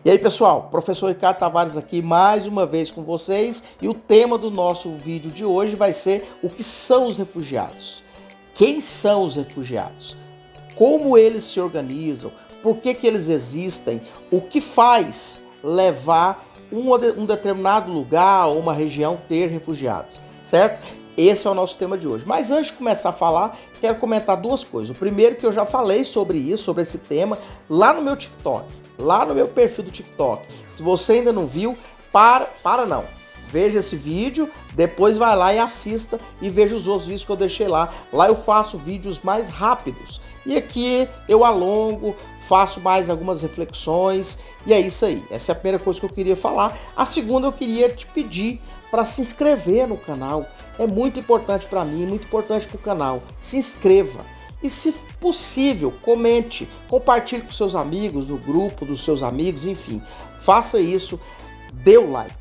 E aí, pessoal, professor Ricardo Tavares aqui mais uma vez com vocês, e o tema do nosso vídeo de hoje vai ser o que são os refugiados. Quem são os refugiados? Como eles se organizam? Por que eles existem? O que faz levar um determinado lugar ou uma região ter refugiados, certo? Esse é o nosso tema de hoje. Mas antes de começar a falar, quero comentar duas coisas. O primeiro que eu já falei sobre isso, sobre esse tema, lá no meu TikTok, lá no meu perfil do TikTok. Se você ainda não viu, não. Veja esse vídeo, depois vai lá e assista e veja os outros vídeos que eu deixei lá. Lá eu faço vídeos mais rápidos. E aqui eu alongo, faço mais algumas reflexões e é isso aí. Essa é a primeira coisa que eu queria falar. A segunda, eu queria te pedir para se inscrever no canal. É muito importante para mim, muito importante para o canal. Se inscreva e, se possível, comente, compartilhe com seus amigos, no grupo dos seus amigos, enfim. Faça isso, dê o like.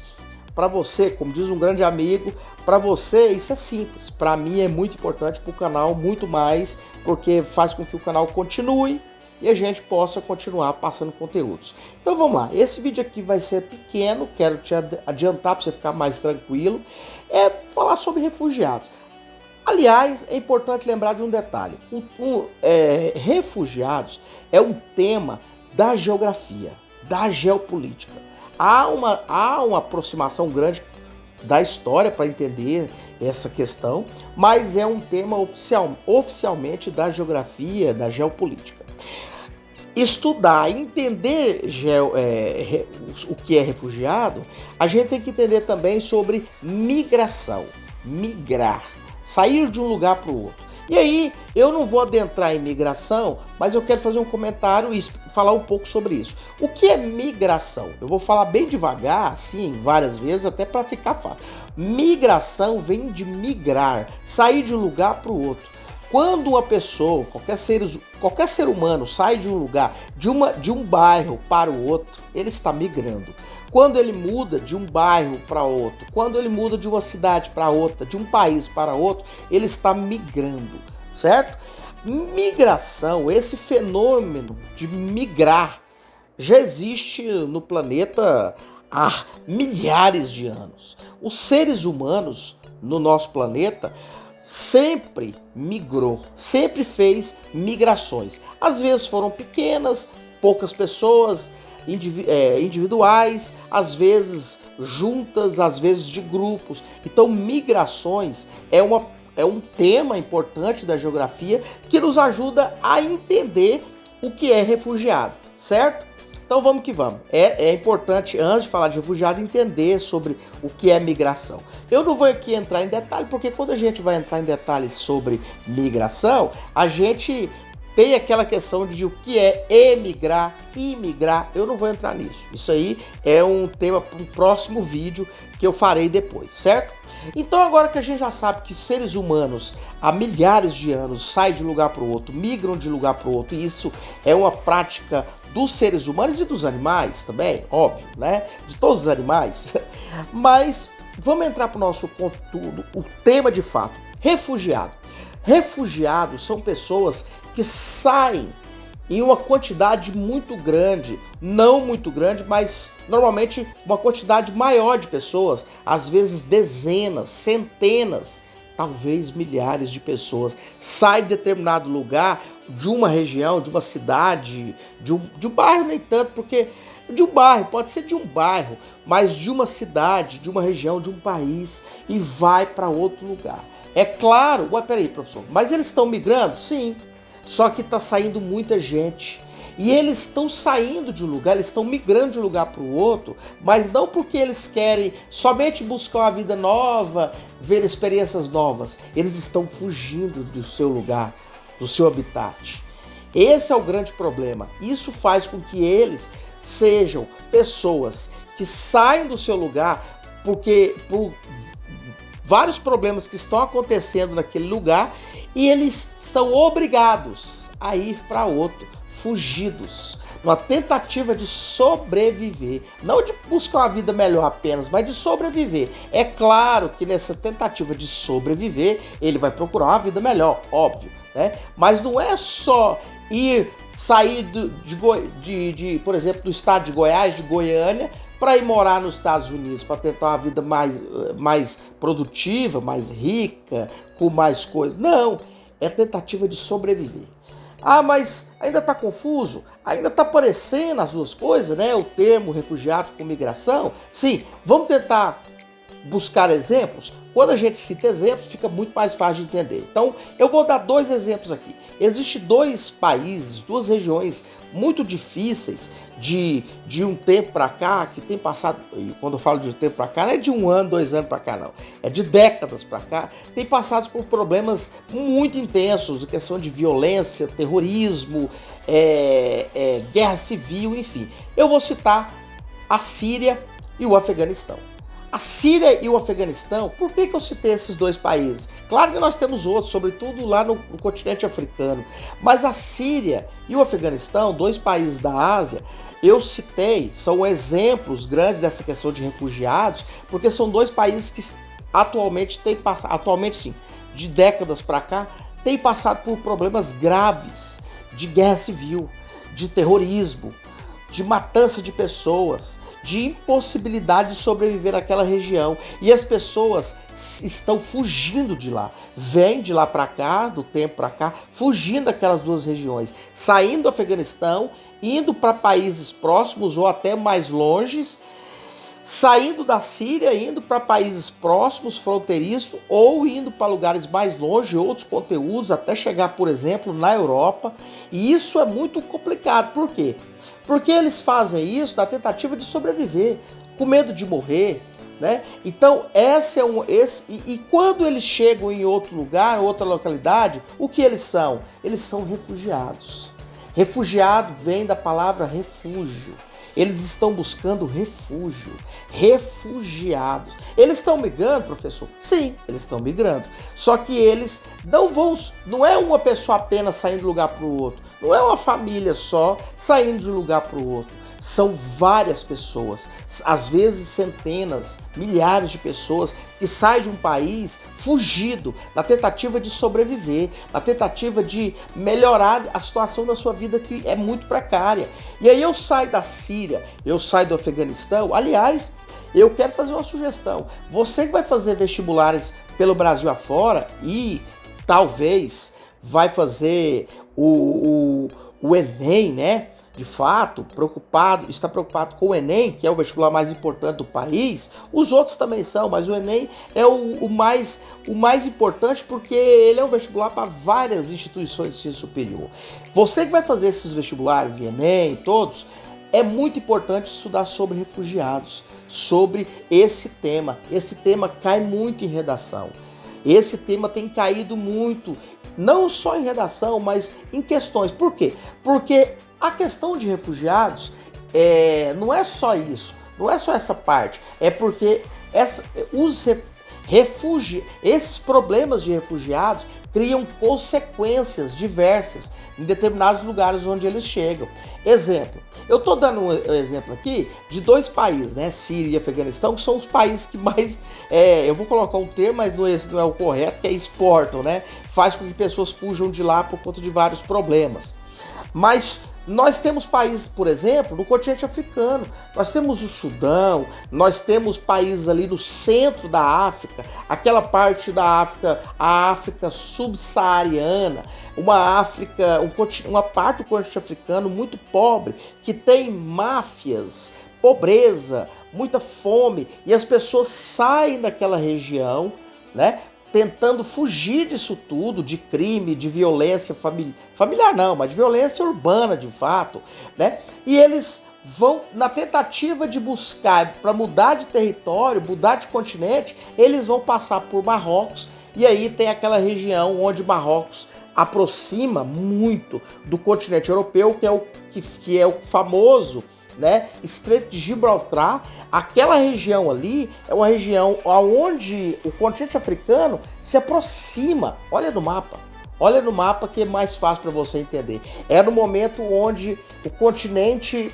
Para você, como diz um grande amigo, para você isso é simples. Para mim é muito importante, para o canal muito mais, porque faz com que o canal continue e a gente possa continuar passando conteúdos. Então vamos lá, esse vídeo aqui vai ser pequeno, quero te adiantar para você ficar mais tranquilo, é falar sobre refugiados. Aliás, é importante lembrar de um detalhe, refugiados é um tema da geografia, da geopolítica. Há uma aproximação grande da história para entender essa questão, mas é um tema oficialmente da geografia, da geopolítica. Estudar, entender o que é refugiado, a gente tem que entender também sobre migração, migrar, sair de um lugar para o outro. E aí, eu não vou adentrar em migração, mas eu quero fazer um comentário e falar um pouco sobre isso. O que é migração? Eu vou falar bem devagar, assim, várias vezes, até para ficar fácil. Migração vem de migrar, sair de um lugar para o outro. Quando uma pessoa, qualquer ser humano sai de um lugar, de um bairro para o outro, ele está migrando. Quando ele muda de um bairro para outro, quando ele muda de uma cidade para outra, de um país para outro, ele está migrando, certo? Migração, esse fenômeno de migrar, já existe no planeta há milhares de anos. Os seres humanos no nosso planeta sempre migrou, sempre fez migrações. Às vezes foram pequenas, poucas pessoas, individuais, às vezes juntas, às vezes de grupos. Então, migrações é um tema importante da geografia que nos ajuda a entender o que é refugiado, certo? Então vamos que vamos. É importante, antes de falar de refugiado, entender sobre o que é migração. Eu não vou aqui entrar em detalhe, porque quando a gente vai entrar em detalhes sobre migração, a gente tem aquela questão de o que é emigrar, imigrar. Eu não vou entrar nisso. Isso aí é um tema para um próximo vídeo que eu farei depois, certo? Então, agora que a gente já sabe que seres humanos há milhares de anos saem de um lugar para o outro, migram de um lugar para o outro, e isso é uma prática dos seres humanos e dos animais também, óbvio, né? De todos os animais. Mas vamos entrar para o nosso ponto, o tema de fato, refugiado. Refugiados são pessoas que saem em uma quantidade muito grande, não muito grande, mas normalmente uma quantidade maior de pessoas, às vezes dezenas, centenas, talvez milhares de pessoas, saem de determinado lugar, de uma região, de uma cidade, de um bairro nem tanto, porque de um bairro, pode ser de um bairro, mas de uma cidade, de uma região, de um país, e vai para outro lugar. É claro, mas peraí, professor, mas eles estão migrando? Sim, só que está saindo muita gente. E eles estão saindo de um lugar, eles estão migrando de um lugar para o outro, mas não porque eles querem somente buscar uma vida nova, ver experiências novas. Eles estão fugindo do seu lugar, do seu habitat. Esse é o grande problema. Isso faz com que eles sejam pessoas que saem do seu lugar porque por vários problemas que estão acontecendo naquele lugar, e eles são obrigados a ir para outro, fugidos, uma tentativa de sobreviver, não de buscar uma vida melhor apenas, mas de sobreviver. É claro que nessa tentativa de sobreviver, ele vai procurar uma vida melhor, óbvio, né? Mas não é só ir sair por exemplo, do estado de Goiás, de Goiânia, para ir morar nos Estados Unidos, para tentar uma vida mais produtiva, mais rica, com mais coisas. Não, é tentativa de sobreviver. Ah, mas ainda está confuso? Ainda está parecendo as duas coisas, né? O termo refugiado com migração? Sim, vamos tentar buscar exemplos. Quando a gente cita exemplos, fica muito mais fácil de entender. Então, eu vou dar 2 exemplos aqui. Existem 2 países, 2 regiões muito difíceis de um tempo para cá, que tem passado, e quando eu falo de um tempo para cá, não é de 1 ano, 2 anos para cá, não. É de décadas para cá, tem passado por problemas muito intensos, de questão de violência, terrorismo, guerra civil, enfim. Eu vou citar a Síria e o Afeganistão. A Síria e o Afeganistão, por que eu citei esses 2 países? Claro que nós temos outros, sobretudo lá no continente africano, mas a Síria e o Afeganistão, 2 países da Ásia, eu citei, são exemplos grandes dessa questão de refugiados, porque são 2 países que atualmente sim, de décadas para cá, têm passado por problemas graves de guerra civil, de terrorismo, de matança de pessoas, de impossibilidade de sobreviver naquela região. E as pessoas estão fugindo de lá. Vêm de lá para cá, do tempo para cá, fugindo daquelas 2 regiões. Saindo do Afeganistão, indo para países próximos ou até mais longes, saindo da Síria, indo para países próximos, fronteiriços, ou indo para lugares mais longe, outros conteúdos, até chegar, por exemplo, na Europa. E isso é muito complicado. Por quê? Porque eles fazem isso na tentativa de sobreviver, com medo de morrer, né? Então, e quando eles chegam em outro lugar, outra localidade, o que eles são? Eles são refugiados. Refugiado vem da palavra refúgio. Eles estão buscando refúgio, refugiados. Eles estão migrando, professor? Sim, eles estão migrando. Só que eles não é uma pessoa apenas saindo de um lugar para o outro. Não é uma família só saindo de um lugar para o outro. São várias pessoas, às vezes centenas, milhares de pessoas que saem de um país fugido, na tentativa de sobreviver, na tentativa de melhorar a situação da sua vida, que é muito precária. E aí eu saio da Síria, eu saio do Afeganistão. Aliás, eu quero fazer uma sugestão. Você que vai fazer vestibulares pelo Brasil afora e talvez vai fazer o Enem, né? De fato, está preocupado com o Enem, que é o vestibular mais importante do país. Os outros também são, mas o Enem é o mais importante, porque ele é um vestibular para várias instituições de ensino superior. Você que vai fazer esses vestibulares, Enem, todos, é muito importante estudar sobre refugiados, sobre esse tema. Esse tema cai muito em redação. Esse tema tem caído muito, não só em redação, mas em questões. Por quê? Porque a questão de refugiados não é só isso, não é só essa parte. É porque esses problemas de refugiados criam consequências diversas em determinados lugares onde eles chegam. Exemplo, eu estou dando um exemplo aqui de 2 países, né, Síria e Afeganistão, que são os países que mais, eu vou colocar um termo, mas esse não é o correto, que é exportam, né, faz com que pessoas fujam de lá por conta de vários problemas. Mas nós temos países, por exemplo, no continente africano. Nós temos o Sudão, nós temos países ali no centro da África, aquela parte da África, a África subsaariana, uma parte do continente africano muito pobre, que tem máfias, pobreza, muita fome, e as pessoas saem daquela região, né, tentando fugir disso tudo, de crime, de violência familiar não, mas de violência urbana de fato, né? E eles vão, na tentativa de buscar, para mudar de território, mudar de continente, eles vão passar por Marrocos, e aí tem aquela região onde Marrocos aproxima muito do continente europeu, que é o famoso, né, Estreito de Gibraltar. Aquela região ali é uma região onde o continente africano se aproxima. Olha no mapa que é mais fácil para você entender. É no momento onde o continente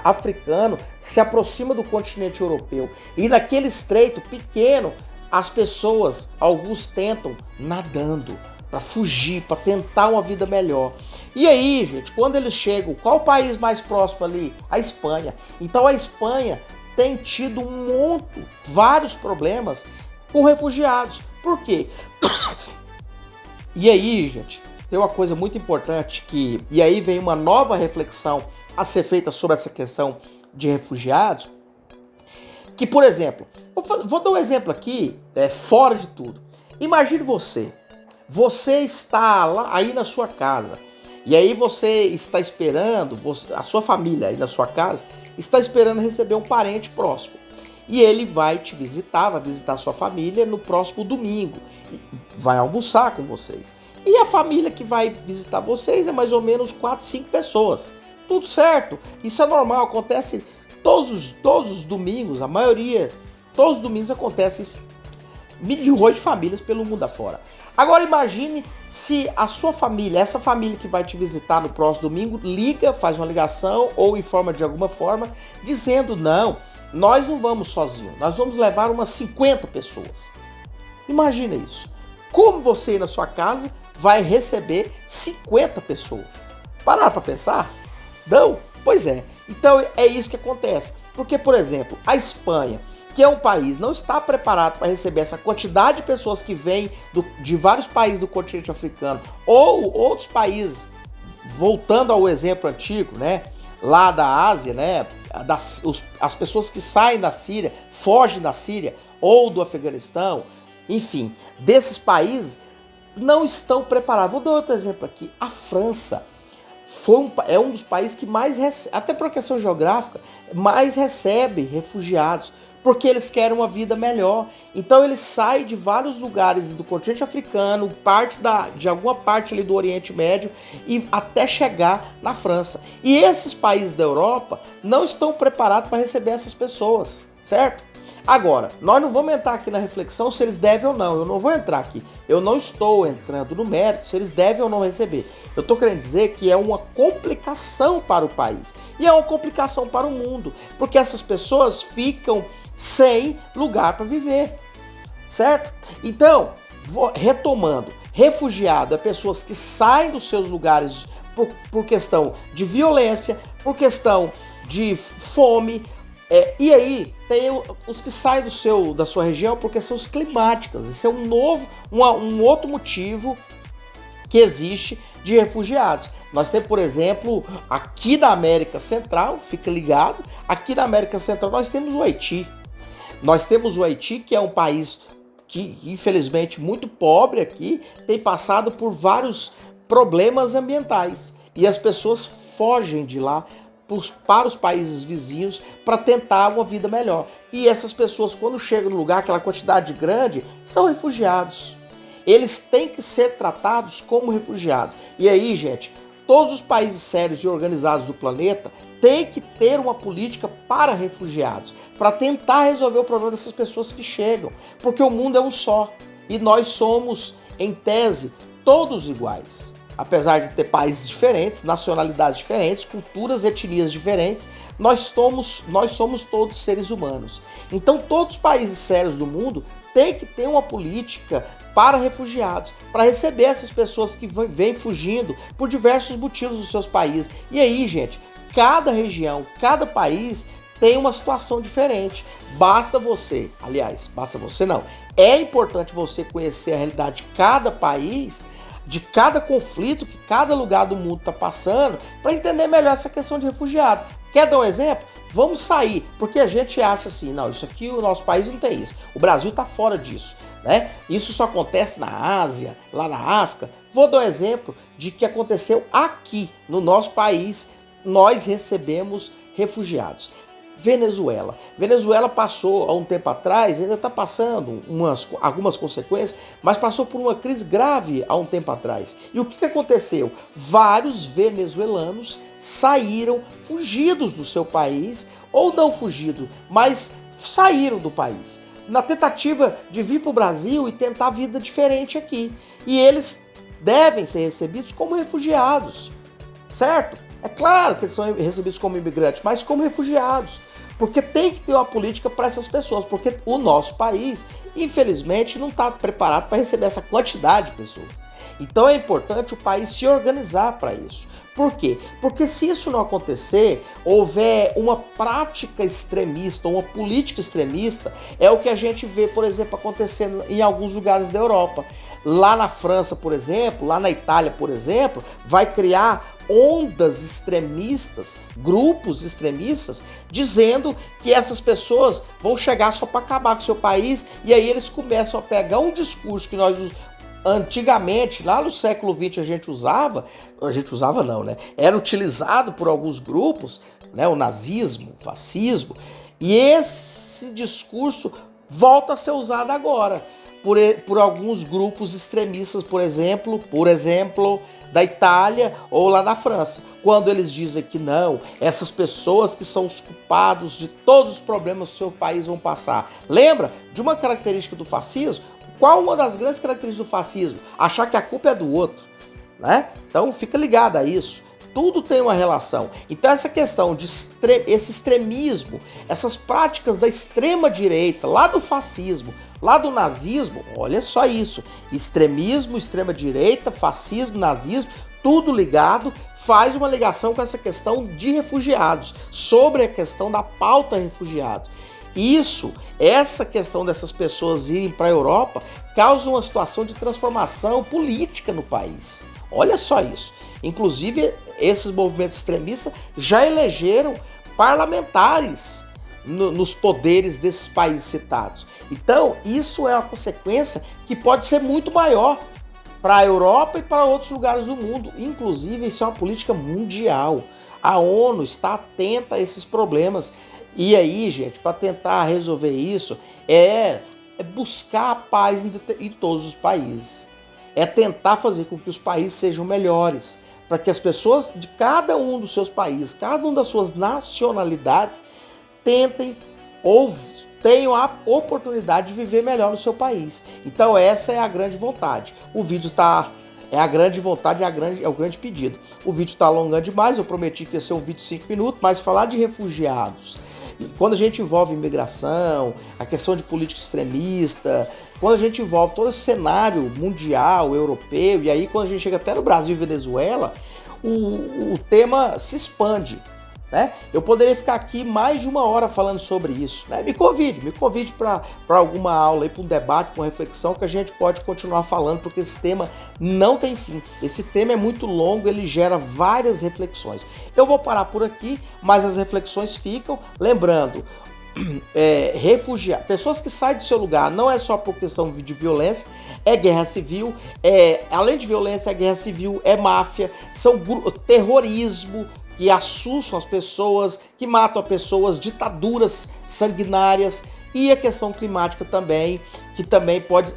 africano se aproxima do continente europeu. E naquele estreito pequeno, as pessoas, alguns tentam nadando para fugir, para tentar uma vida melhor. E aí, gente, quando eles chegam, qual o país mais próximo ali? A Espanha. Então a Espanha tem tido vários problemas com refugiados. Por quê? E aí, gente, tem uma coisa muito importante e aí vem uma nova reflexão a ser feita sobre essa questão de refugiados, que, por exemplo, vou dar um exemplo aqui, fora de tudo. Imagine você está lá aí na sua casa, e aí você está esperando, a sua família aí na sua casa, está esperando receber um parente próximo. E ele vai te visitar, vai visitar a sua família no próximo domingo, vai almoçar com vocês. E a família que vai visitar vocês é mais ou menos 4, 5 pessoas. Tudo certo, isso é normal, acontece todos os domingos, a maioria, todos os domingos acontece isso. Milhões de famílias pelo mundo afora. Agora imagine se a sua família, essa família que vai te visitar no próximo domingo, liga, faz uma ligação ou informa de alguma forma, dizendo: não, nós não vamos sozinhos, nós vamos levar umas 50 pessoas. Imagina isso. Como você na sua casa vai receber 50 pessoas? Parar para pensar? Não? Pois é. Então é isso que acontece. Porque, por exemplo, a Espanha, que é um país, não está preparado para receber essa quantidade de pessoas que vêm de vários países do continente africano ou outros países, voltando ao exemplo antigo, né? Lá da Ásia, né? As pessoas que saem da Síria, fogem da Síria ou do Afeganistão, enfim, desses países não estão preparados. Vou dar outro exemplo aqui. A França é um dos países que mais recebe, até por questão geográfica, mais recebe refugiados, porque eles querem uma vida melhor. Então eles saem de vários lugares do continente africano, de alguma parte ali do Oriente Médio, e até chegar na França. E esses países da Europa não estão preparados para receber essas pessoas, certo? Agora, nós não vamos entrar aqui na reflexão se eles devem ou não. Eu não vou entrar aqui. Eu não estou entrando no mérito se eles devem ou não receber. Eu estou querendo dizer que é uma complicação para o país. E é uma complicação para o mundo. Porque essas pessoas ficam sem lugar para viver. Certo? Então, retomando. Refugiado é pessoas que saem dos seus lugares por questão de violência, por questão de fome. E aí, tem os que saem da sua região por questões climáticas. Isso é um outro motivo que existe de refugiados. Nós temos, por exemplo, aqui na América Central, fica ligado, aqui na América Central nós temos o Haiti. Nós temos o Haiti, que é um país que, infelizmente, muito pobre aqui, tem passado por vários problemas ambientais. E as pessoas fogem de lá para os países vizinhos para tentar uma vida melhor. E essas pessoas, quando chegam no lugar, aquela quantidade grande, são refugiados. Eles têm que ser tratados como refugiados. E aí, gente, todos os países sérios e organizados do planeta têm que ter uma política para refugiados, para tentar resolver o problema dessas pessoas que chegam. Porque o mundo é um só. E nós somos, em tese, todos iguais. Apesar de ter países diferentes, nacionalidades diferentes, culturas, etnias diferentes, nós somos todos seres humanos. Então todos os países sérios do mundo têm que ter uma política para refugiados, para receber essas pessoas que vêm fugindo por diversos motivos dos seus países. E aí, gente, cada região, cada país tem uma situação diferente. Basta você não. É importante você conhecer a realidade de cada país, de cada conflito que cada lugar do mundo está passando, para entender melhor essa questão de refugiado. Quer dar um exemplo? Vamos sair, porque a gente acha assim, não, isso aqui o nosso país não tem isso. O Brasil está fora disso, né? Isso só acontece na Ásia, lá na África. Vou dar um exemplo de que aconteceu aqui, no nosso país, nós recebemos refugiados. Venezuela. Venezuela passou há um tempo atrás, ainda está passando algumas consequências, mas passou por uma crise grave há um tempo atrás. E o que aconteceu? Vários venezuelanos saíram fugidos do seu país, ou não fugidos, mas saíram do país, na tentativa de vir para o Brasil e tentar vida diferente aqui. E eles devem ser recebidos como refugiados, certo? É claro que eles são recebidos como imigrantes, mas como refugiados. Porque tem que ter uma política para essas pessoas, porque o nosso país, infelizmente, não está preparado para receber essa quantidade de pessoas. Então é importante o país se organizar para isso. Por quê? Porque se isso não acontecer, houver uma prática extremista, uma política extremista, é o que a gente vê, por exemplo, acontecendo em alguns lugares da Europa. Lá na França, por exemplo, lá na Itália, por exemplo, vai criar ondas extremistas, grupos extremistas, dizendo que essas pessoas vão chegar só para acabar com o seu país, e aí eles começam a pegar um discurso que nós antigamente, lá no século XX, a gente usava não, né? Era utilizado por alguns grupos, né? O nazismo, o fascismo, e esse discurso volta a ser usado agora por alguns grupos extremistas, por exemplo, da Itália ou lá da França, quando eles dizem que não, essas pessoas que são os culpados de todos os problemas que o seu país vão passar. Lembra de uma característica do fascismo? Qual uma das grandes características do fascismo? Achar que a culpa é do outro, né? Então fica ligado a isso. Tudo tem uma relação. Então essa questão de esse extremismo, essas práticas da extrema direita, lá do fascismo, lá do nazismo, olha só isso. Extremismo, extrema direita, fascismo, nazismo, tudo ligado, faz uma ligação com essa questão de refugiados, sobre a questão da pauta refugiados. Essa questão dessas pessoas irem para a Europa causa uma situação de transformação política no país. Olha só isso. Inclusive, esses movimentos extremistas já elegeram parlamentares nos poderes desses países citados. Então, isso é uma consequência que pode ser muito maior para a Europa e para outros lugares do mundo. Inclusive, isso é uma política mundial. A ONU está atenta a esses problemas. E aí, gente, para tentar resolver isso, é buscar a paz em todos os países. É tentar fazer com que os países sejam melhores, para que as pessoas de cada um dos seus países, cada uma das suas nacionalidades, tentem ou tenham a oportunidade de viver melhor no seu país. Então essa é a grande vontade. O vídeo é a grande vontade, é o grande pedido. O vídeo está alongando demais, eu prometi que ia ser um vídeo de 5 minutos, mas falar de refugiados, e quando a gente envolve imigração, a questão de política extremista, quando a gente envolve todo esse cenário mundial, europeu, e aí quando a gente chega até no Brasil e Venezuela, o tema se expande, né? Eu poderia ficar aqui mais de 1 hora falando sobre isso, né? Me convide para alguma aula, para um debate, para uma reflexão que a gente pode continuar falando, porque esse tema não tem fim. Esse tema é muito longo, ele gera várias reflexões. Eu vou parar por aqui, mas as reflexões ficam. Lembrando, refugiados, pessoas que saem do seu lugar, não é só por questão de violência, é guerra civil, além de violência, é guerra civil, é máfia, são terrorismo, que assustam as pessoas, que matam as pessoas, ditaduras sanguinárias, e a questão climática também,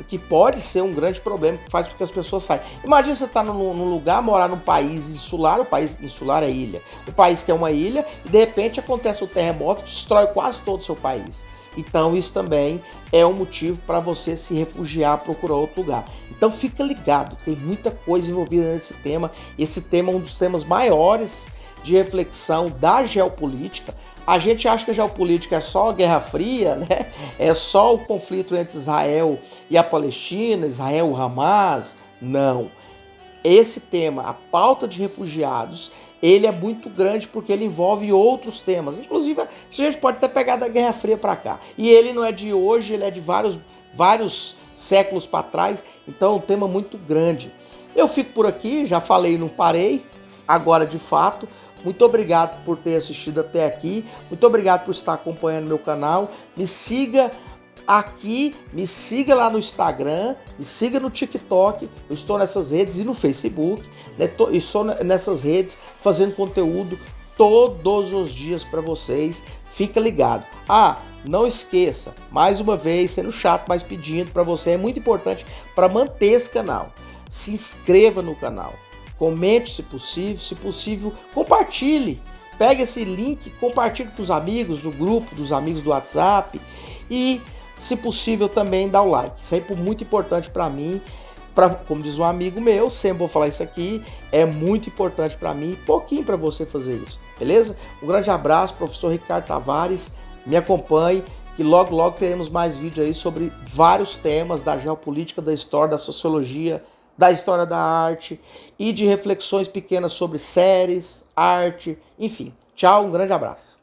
que pode ser um grande problema que faz com que as pessoas saiam. Imagina você estar num lugar, morar num país insular, o país insular é ilha, o país que é uma ilha, e de repente acontece um terremoto, destrói quase todo o seu país. Então isso também é um motivo para você se refugiar, procurar outro lugar. Então fica ligado, tem muita coisa envolvida nesse tema. Esse tema é um dos temas maiores de reflexão da geopolítica. A gente acha que a geopolítica é só a Guerra Fria, né? É só o conflito entre Israel e a Palestina, Israel e Hamas. Não. Esse tema, a pauta de refugiados, ele é muito grande porque ele envolve outros temas. Inclusive, a gente pode até pegar da Guerra Fria para cá. E ele não é de hoje, ele é de vários séculos para trás. Então é um tema muito grande. Eu fico por aqui, já falei, não parei. Agora, de fato, muito obrigado por ter assistido até aqui. Muito obrigado por estar acompanhando meu canal. Me siga aqui, me siga lá no Instagram, me siga no TikTok. Eu estou nessas redes e no Facebook. Né? Estou nessas redes fazendo conteúdo todos os dias para vocês. Fica ligado. Não esqueça, mais uma vez, sendo chato, mas pedindo para você, é muito importante para manter esse canal. Se inscreva no canal. Comente se possível, compartilhe. Pega esse link, compartilhe com os amigos, no grupo dos amigos do WhatsApp e, se possível, também dá o like. Isso aí é muito importante para mim, como diz um amigo meu, sempre vou falar isso aqui, é muito importante para mim, pouquinho para você fazer isso, beleza? Um grande abraço, professor Ricardo Tavares, me acompanhe, que logo teremos mais vídeos aí sobre vários temas da geopolítica, da história, da sociologia da história da arte e de reflexões pequenas sobre séries, arte, enfim. Tchau, um grande abraço.